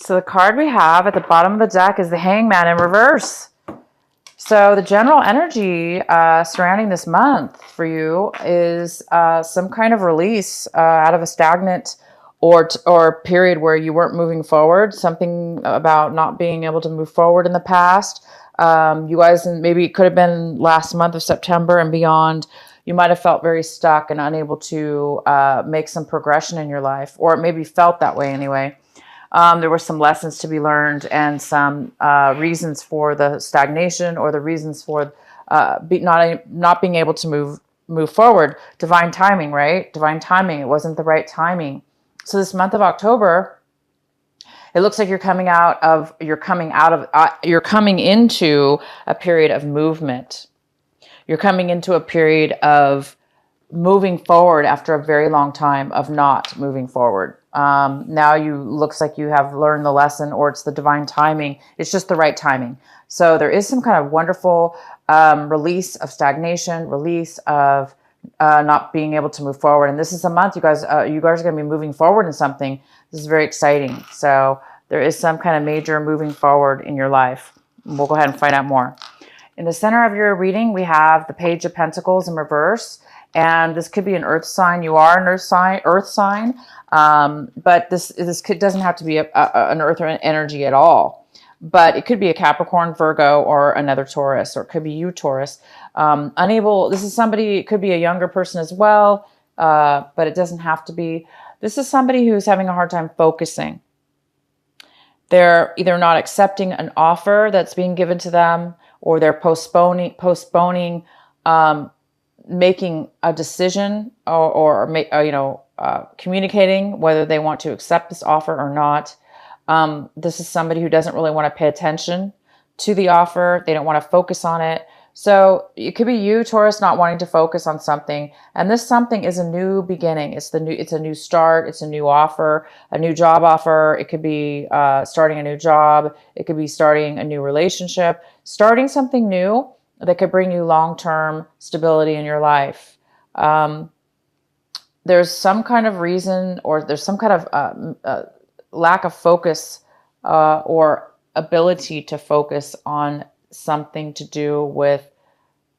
So the card we have at the bottom of the deck is the Hangman in reverse. So the general energy surrounding this month for you is some kind of release out of a stagnant or period where you weren't moving forward. Something about not being able to move forward in the past. You guys, maybe it could have been last month of September and beyond. You might have felt very stuck and unable to make some progression in your life, or it maybe felt that way anyway. There were some lessons to be learned and some reasons for the stagnation or the reasons for not being able to move forward. Divine timing, right? Divine timing. It wasn't the right timing. So this month of October, it looks like you're coming into a period of movement. You're coming into a period of moving forward after a very long time of not moving forward. Now looks like you have learned the lesson, or it's the divine timing. It's just the right timing. So there is some kind of wonderful release of stagnation, release of not being able to move forward. And this is a month you guys are going to be moving forward in something. This is very exciting. So there is some kind of major moving forward in your life. We'll go ahead and find out more. In the center of your reading, we have the Page of Pentacles in reverse. And this could be an earth sign. You are an earth sign. But this doesn't have to be an earth energy at all. But it could be a Capricorn, Virgo, or another Taurus, or it could be you, Taurus. This is somebody, it could be a younger person as well, but it doesn't have to be. This is somebody who's having a hard time focusing. They're either not accepting an offer that's being given to them, or they're postponing making a decision or communicating whether they want to accept this offer or not. This is somebody who doesn't really want to pay attention to the offer. They don't want to focus on it. So it could be you, Taurus, not wanting to focus on something. And this something is a new beginning. It's a new start. It's a new offer, a new job offer. It could be starting a new job. It could be starting a new relationship, starting something new that could bring you long-term stability in your life. There's some kind of reason, or there's some kind of lack of focus or ability to focus on something to do with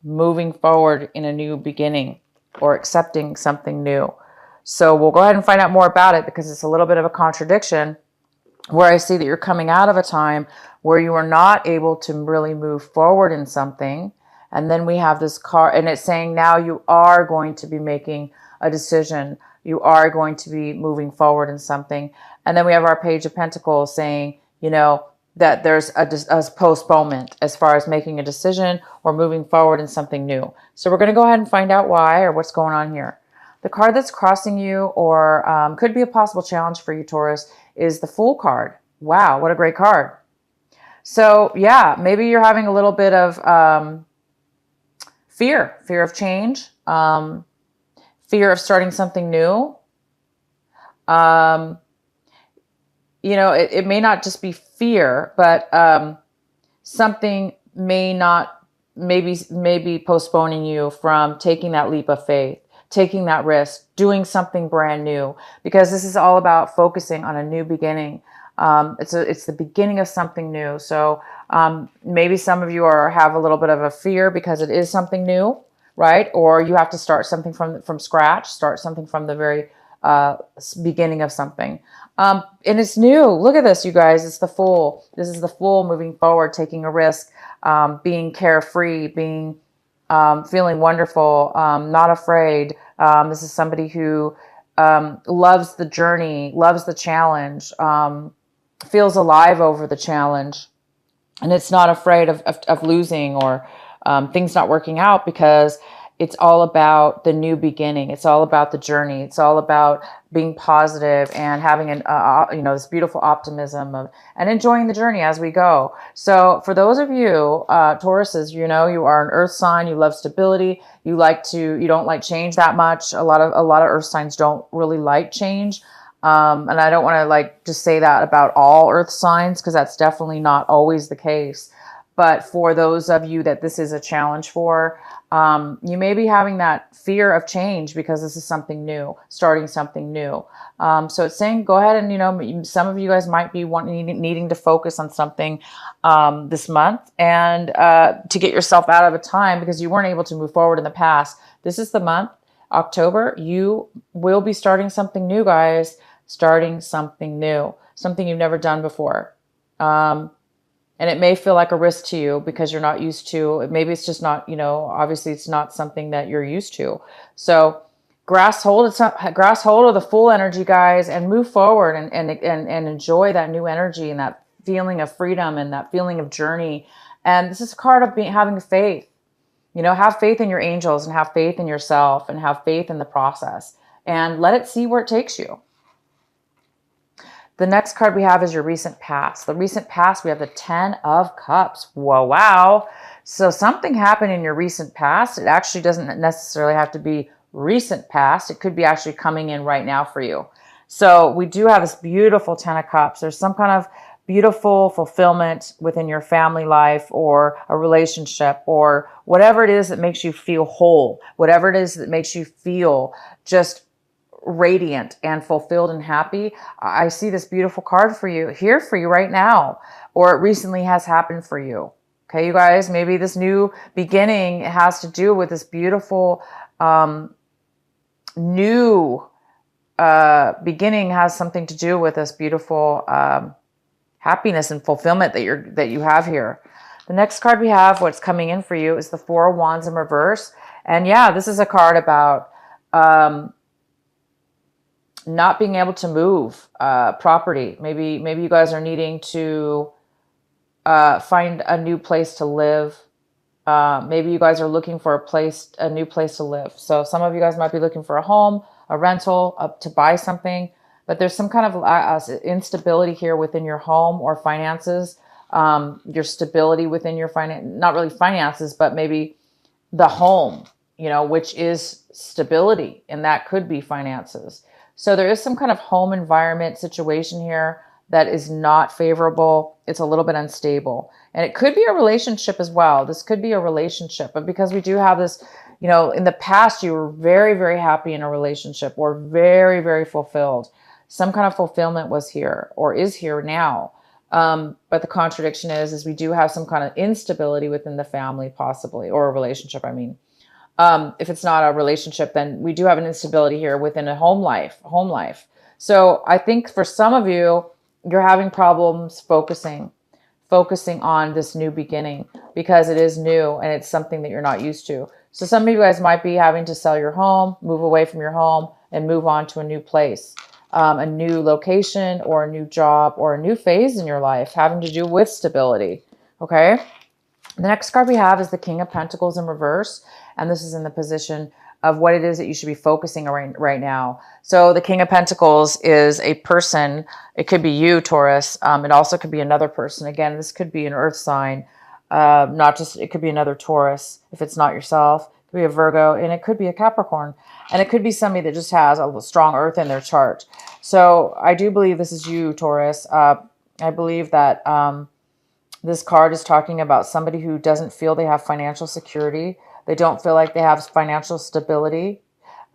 moving forward in a new beginning or accepting something new. So we'll go ahead and find out more about it, because it's a little bit of a contradiction where I see that you're coming out of a time where you are not able to really move forward in something. And then we have this card, and it's saying now you are going to be making a decision. You are going to be moving forward in something. And then we have our Page of Pentacles saying, that there's a postponement as far as making a decision or moving forward in something new. So we're going to go ahead and find out why, or what's going on here. The card that's crossing you, or could be a possible challenge for you, Taurus, is the Fool card. Wow, what a great card. So yeah, maybe you're having a little bit of fear of change, fear of starting something new. It may not just be fear, but something may be postponing you from taking that leap of faith, taking that risk, doing something brand new, because this is all about focusing on a new beginning. It's the beginning of something new. So maybe some of you have a little bit of a fear because it is something new, right? Or you have to start something from scratch, start something from the very beginning of something. And it's new. Look at this, you guys. It's the Fool. This is the Fool moving forward, taking a risk, being carefree, feeling wonderful, not afraid. This is somebody who loves the journey, loves the challenge, feels alive over the challenge, and it's not afraid of losing or things not working out, because it's all about the new beginning. It's all about the journey. It's all about being positive and having this beautiful optimism and enjoying the journey as we go. So for those of you, Tauruses, you are an earth sign. You love stability. You don't like change that much. A lot of earth signs don't really like change. And I don't want to just say that about all earth signs, because that's definitely not always the case. But for those of you that this is a challenge for, you may be having that fear of change because this is something new, starting something new. So it's saying, go ahead and, some of you guys might be needing to focus on something this month and to get yourself out of a time because you weren't able to move forward in the past. This is the month, October. You will be starting something new, guys. Starting something new, something you've never done before. And it may feel like a risk to you because you're not used to, maybe it's just not, obviously it's not something that you're used to. So grasp hold of the full energy, guys, and move forward and enjoy that new energy and that feeling of freedom and that feeling of journey. And this is a card of having faith. Have faith in your angels and have faith in yourself and have faith in the process and let it see where it takes you. The next card we have is your recent past. The recent past, we have the 10 of Cups. Whoa, wow. So something happened in your recent past. It actually doesn't necessarily have to be recent past. It could be actually coming in right now for you. So we do have this beautiful 10 of Cups. There's some kind of beautiful fulfillment within your family life or a relationship or whatever it is that makes you feel whole, whatever it is that makes you feel just radiant and fulfilled and happy. I see this beautiful card for you here for you right now, or it recently has happened for you. Okay, you guys, maybe this new beginning has to do with this beautiful new beginning has something to do with this beautiful happiness and fulfillment that you have here. The next card we have, what's coming in for you, is the Four of Wands in reverse. And yeah, this is a card about not being able to move property. Maybe you guys are needing to find a new place to live. Maybe you guys are looking for a new place to live. So some of you guys might be looking for a home, a rental, to buy something. But there's some kind of instability here within your home or finances. Your stability within your not really finances, but maybe the home, which is stability, and that could be finances. So there is some kind of home environment situation here that is not favorable. It's a little bit unstable. And it could be a relationship as well. This could be a relationship. But because we do have this, in the past, you were very, very happy in a relationship or very, very fulfilled. Some kind of fulfillment was here or is here now. But the contradiction is we do have some kind of instability within the family possibly, or a relationship, I mean. If it's not a relationship, then we do have an instability here within a home life. So I think for some of you, you're having problems focusing on this new beginning because it is new and it's something that you're not used to. So some of you guys might be having to sell your home, move away from your home and move on to a new place, a new location or a new job or a new phase in your life having to do with stability. Okay. The next card we have is the King of Pentacles in reverse. And this is in the position of what it is that you should be focusing on right now. So the King of Pentacles is a person. It could be you, Taurus. It also could be another person. Again, this could be an earth sign. It could be another Taurus if it's not yourself. It could be a Virgo, and it could be a Capricorn. And it could be somebody that just has a strong earth in their chart. So I do believe this is you, Taurus. I believe that this card is talking about somebody who doesn't feel they have financial security. They don't feel like they have financial stability.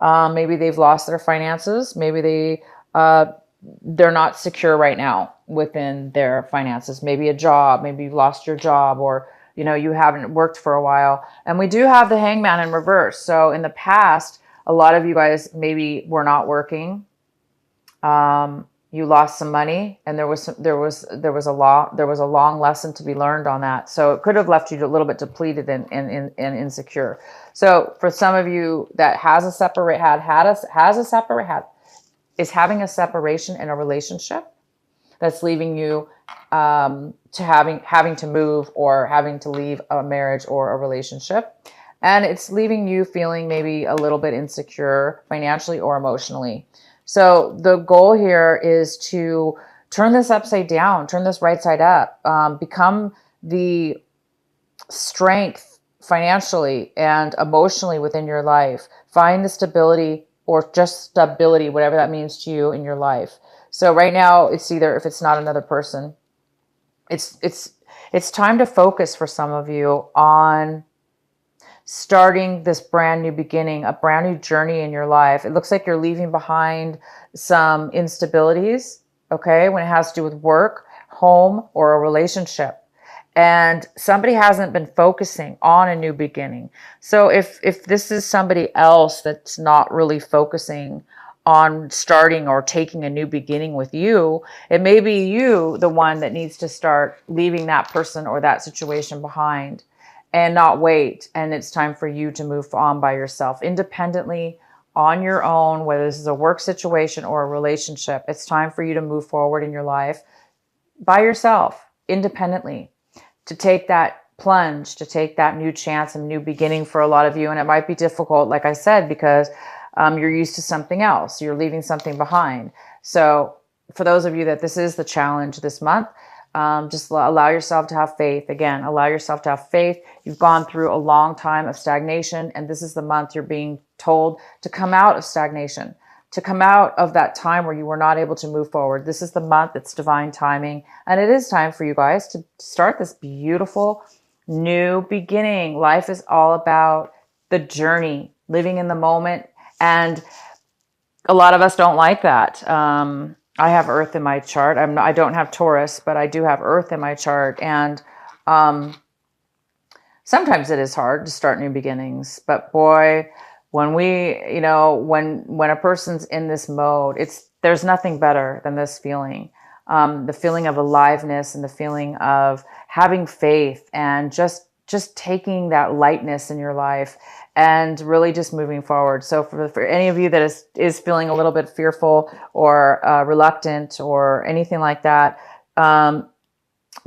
Maybe they've lost their finances. Maybe they're not secure right now within their finances. Maybe a job. Maybe you've lost your job, or you haven't worked for a while. And we do have the Hangman in reverse. So in the past, a lot of you guys maybe were not working. You lost some money, and there was a long lesson to be learned on that. So it could have left you a little bit depleted and insecure. So for some of you that is having a separation in a relationship that's leaving you to having to move or having to leave a marriage or a relationship, and it's leaving you feeling maybe a little bit insecure financially or emotionally. So the goal here is to turn this upside down, turn this right side up, become the strength financially and emotionally within your life. Find the stability or just stability, whatever that means to you in your life. So right now it's either, if it's not another person, it's It's time to focus for some of you on starting this brand new beginning, a brand new journey in your life. It looks like you're leaving behind some instabilities, okay, when it has to do with work, home, or a relationship. And somebody hasn't been focusing on a new beginning. So if this is somebody else that's not really focusing on starting or taking a new beginning with you, it may be you, the one that needs to start leaving that person or that situation behind and not wait. And it's time for you to move on by yourself, independently, on your own, whether this is a work situation or a relationship. It's time for you to move forward in your life by yourself, independently, to take that plunge, to take that new chance and new beginning for a lot of you. And it might be difficult, like I said, because you're used to something else. You're leaving something behind. So for those of you that this is the challenge this month, just allow yourself to have faith. Again, allow yourself to have faith. You've gone through a long time of stagnation, and this is the month you're being told to come out of stagnation, to come out of that time where you were not able to move forward. This is the month. It's divine timing. And it is time for you guys to start this beautiful new beginning. Life is all about the journey, living in the moment. And a lot of us don't like that. I have Earth in my chart. I don't have Taurus, but I do have Earth in my chart. And sometimes it is hard to start new beginnings. But boy, when when a person's in this mode, there's nothing better than this feeling. The feeling of aliveness and the feeling of having faith and just taking that lightness in your life and really just moving forward. So for any of you that is feeling a little bit fearful or reluctant or anything like that,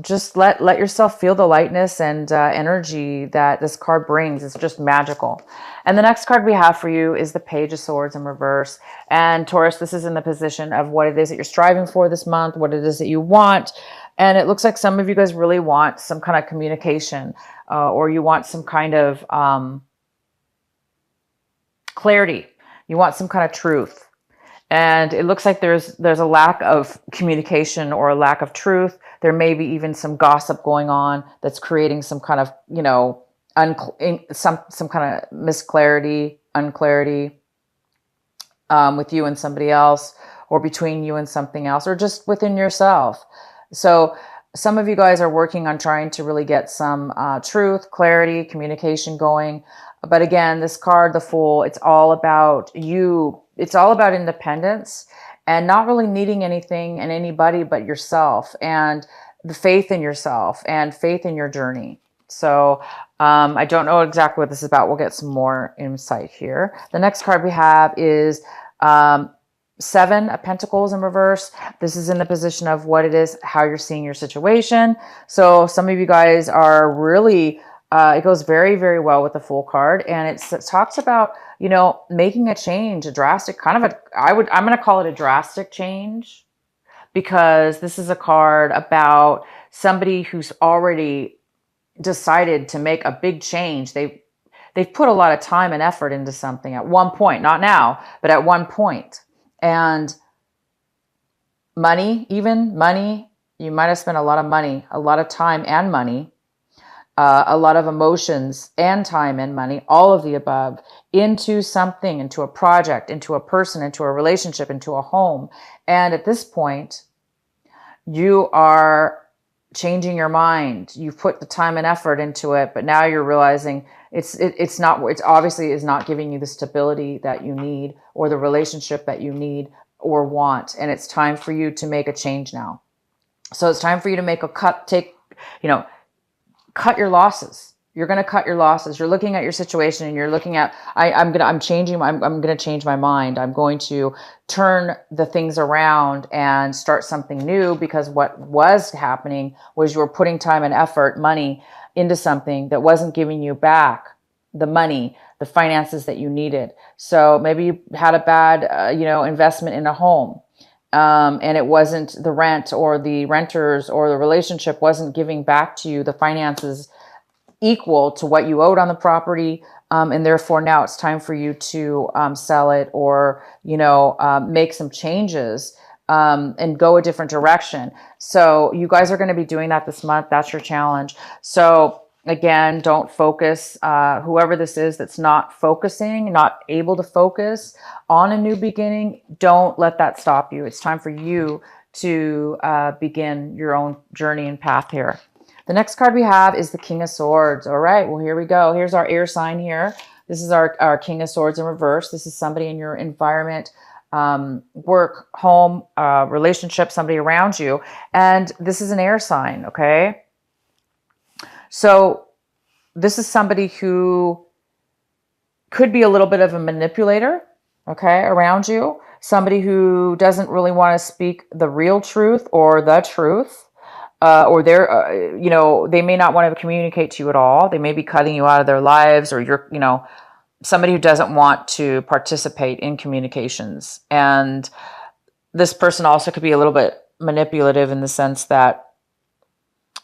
just let yourself feel the lightness and energy that this card brings. It's just magical. And the next card we have for you is the Page of Swords in reverse. And Taurus, this is in the position of what it is that you're striving for this month, what it is that you want. And it looks like some of you guys really want some kind of communication, or you want some kind of clarity. You want some kind of truth. And it looks like there's a lack of communication or a lack of truth. There may be even some gossip going on that's creating some kind of, some kind of misclarity, unclarity with you and somebody else, or between you and something else, or just within yourself. So some of you guys are working on trying to really get some truth, clarity, communication going. But again, this card, the Fool, it's all about you. It's all about independence and not really needing anything and anybody but yourself, and the faith in yourself and faith in your journey. So I don't know exactly what this is about. We'll get some more insight here. The next card we have is Seven of Pentacles in reverse. This is in the position of what it is, how you're seeing your situation. So some of you guys are really, it goes very, very well with the Fool card. And it talks about, making a change, a drastic kind of I'm going to call it a drastic change, because this is a card about somebody who's already decided to make a big change. They've put a lot of time and effort into something at one point, not now, but at one point. And money, you might have spent a lot of money, a lot of time and money, a lot of emotions and time and money, all of the above, into something, into a project, into a person, into a relationship, into a home. And at this point, you are changing your mind. You've put the time and effort into it, but now you're realizing it's obviously is not giving you the stability that you need or the relationship that you need or want. And it's time for you to make a change now. So it's time for you to make a cut, cut your losses. You're going to cut your losses. You're looking at your situation and you're looking at, I'm going to change my mind. I'm going to turn the things around and start something new, because what was happening was you were putting time and effort, money into something that wasn't giving you back the money, the finances that you needed. So maybe you had a bad, investment in a home. And it wasn't the rent or the renters or the relationship wasn't giving back to you the finances equal to what you owed on the property. And therefore now it's time for you to sell it or, make some changes and go a different direction. So you guys are going to be doing that this month. That's your challenge. So again, don't focus, whoever this is that's not focusing, not able to focus on a new beginning, don't let that stop you. It's time for you to begin your own journey and path here. The next card we have is the King of Swords. All right, well, here we go. Here's our air sign here. This is our King of Swords in reverse. This is somebody in your environment, work, home, relationship, somebody around you. And this is an air sign, okay? So this is somebody who could be a little bit of a manipulator, okay, around you. Somebody who doesn't really want to speak the real truth or the truth. Or they're, they may not want to communicate to you at all. They may be cutting you out of their lives, or you're, somebody who doesn't want to participate in communications. And this person also could be a little bit manipulative in the sense that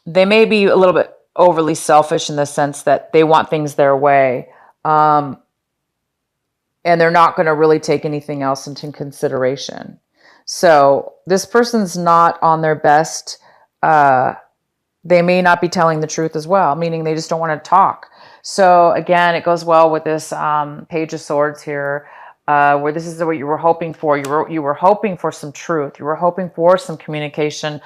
they may be a little bit overly selfish in the sense that they want things their way. And they're not going to really take anything else into consideration. So this person's not on their best. They may not be telling the truth as well, meaning they just don't want to talk. So again, it goes well with this Page of Swords here, where this is what you were hoping for. You were hoping for some truth. You were hoping for some communication,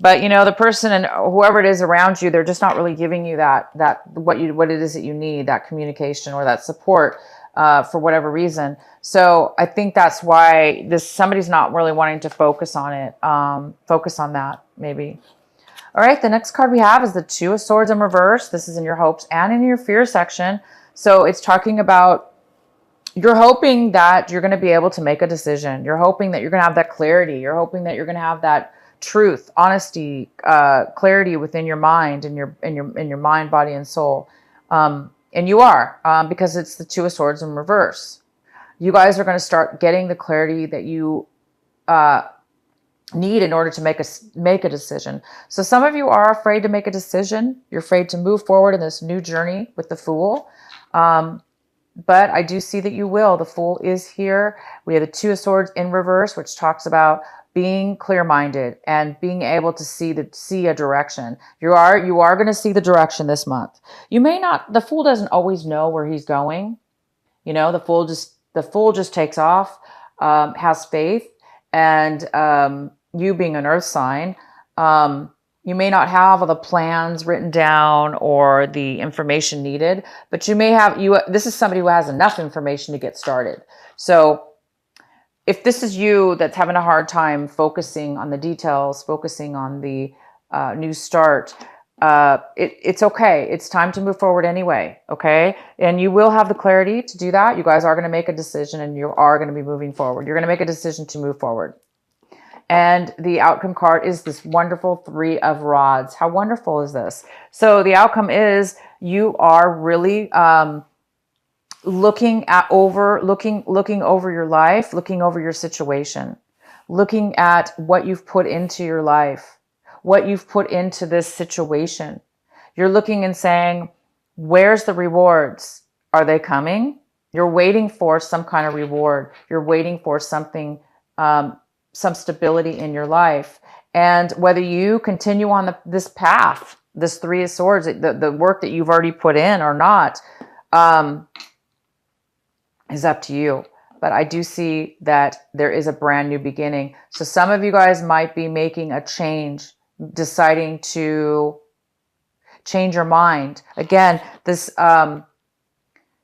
but the person and whoever it is around you, they're just not really giving you what it is that you need, that communication or that support for whatever reason. So I think that's why somebody's not really wanting to focus on it. Focus on that maybe. All right, the next card we have is the Two of Swords in reverse. This is in your hopes and in your fear section. So it's talking about you're hoping that you're going to be able to make a decision. You're hoping that you're going to have that clarity. You're hoping that you're going to have that truth, honesty, clarity within your mind and your mind, body, and soul. And you are, because it's the Two of Swords in reverse. You guys are going to start getting the clarity that you need in order to make a decision. So some of you are afraid to make a decision. You're afraid to move forward in this new journey with the Fool. But I do see that you will. The Fool is here. We have the Two of Swords in reverse, which talks about being clear-minded and being able to see a direction. You are going to see the direction this month. You may not. The Fool doesn't always know where he's going. The Fool just takes off, has faith, and you being an earth sign, you may not have all the plans written down or the information needed, but you may have, this is somebody who has enough information to get started. So if this is you that's having a hard time focusing on the details, focusing on the new start, it's okay. It's time to move forward anyway. Okay. And you will have the clarity to do that. You guys are going to make a decision and you are going to be moving forward. You're going to make a decision to move forward. And the outcome card is this wonderful Three of Rods. How wonderful is this? So the outcome is you are really looking over your life, looking over your situation, looking at what you've put into your life, what you've put into this situation. You're looking and saying, where's the rewards? Are they coming? You're waiting for some kind of reward. You're waiting for something, some stability in your life. And whether you continue on this path, this Three of Swords, the work that you've already put in or not, is up to you. But I do see that there is a brand new beginning. So some of you guys might be making a change, deciding to change your mind. Again, this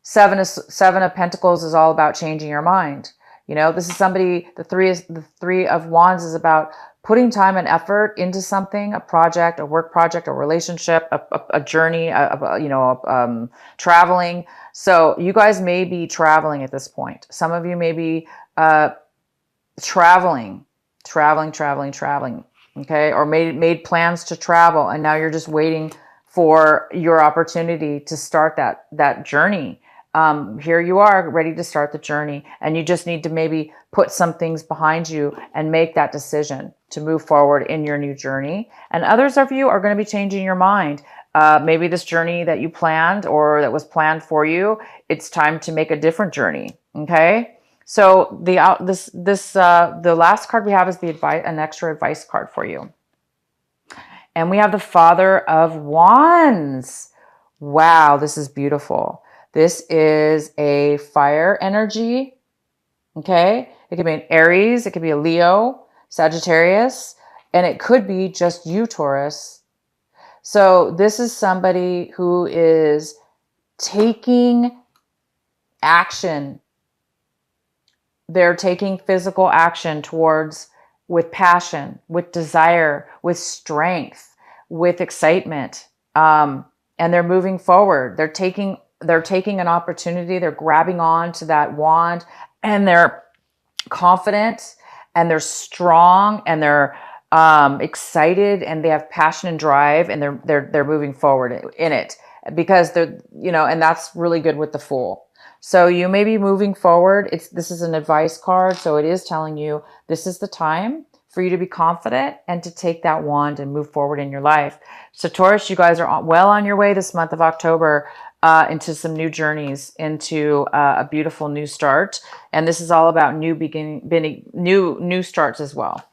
Seven of Pentacles is all about changing your mind. This is somebody, the Three of Wands is about putting time and effort into something, a project, a work project, a relationship, a journey, traveling. So you guys may be traveling at this point. Some of you may be traveling, okay? Or made plans to travel, and now you're just waiting for your opportunity to start that journey. Here you are ready to start the journey, and you just need to maybe put some things behind you and make that decision to move forward in your new journey. And others of you are going to be changing your mind. Maybe this journey that you planned or that was planned for you, it's time to make a different journey. Okay. So the last card we have is the advice, an extra advice card for you. And we have the Father of Wands. Wow, this is beautiful. This is a fire energy. Okay. It could be an Aries. It could be a Leo, Sagittarius, and it could be just you, Taurus. So this is somebody who is taking action. They're taking physical action towards, with passion, with desire, with strength, with excitement. And they're moving forward. They're taking an opportunity. They're grabbing on to that wand, and they're confident, and they're strong, and they're excited, and they have passion and drive, and they're moving forward in it, because they're, and that's really good with the Fool. So you may be moving forward. This is an advice card, so it is telling you this is the time for you to be confident and to take that wand and move forward in your life. So Taurus, you guys are well on your way this month of October into some new journeys, into a beautiful new start. And this is all about new starts as well.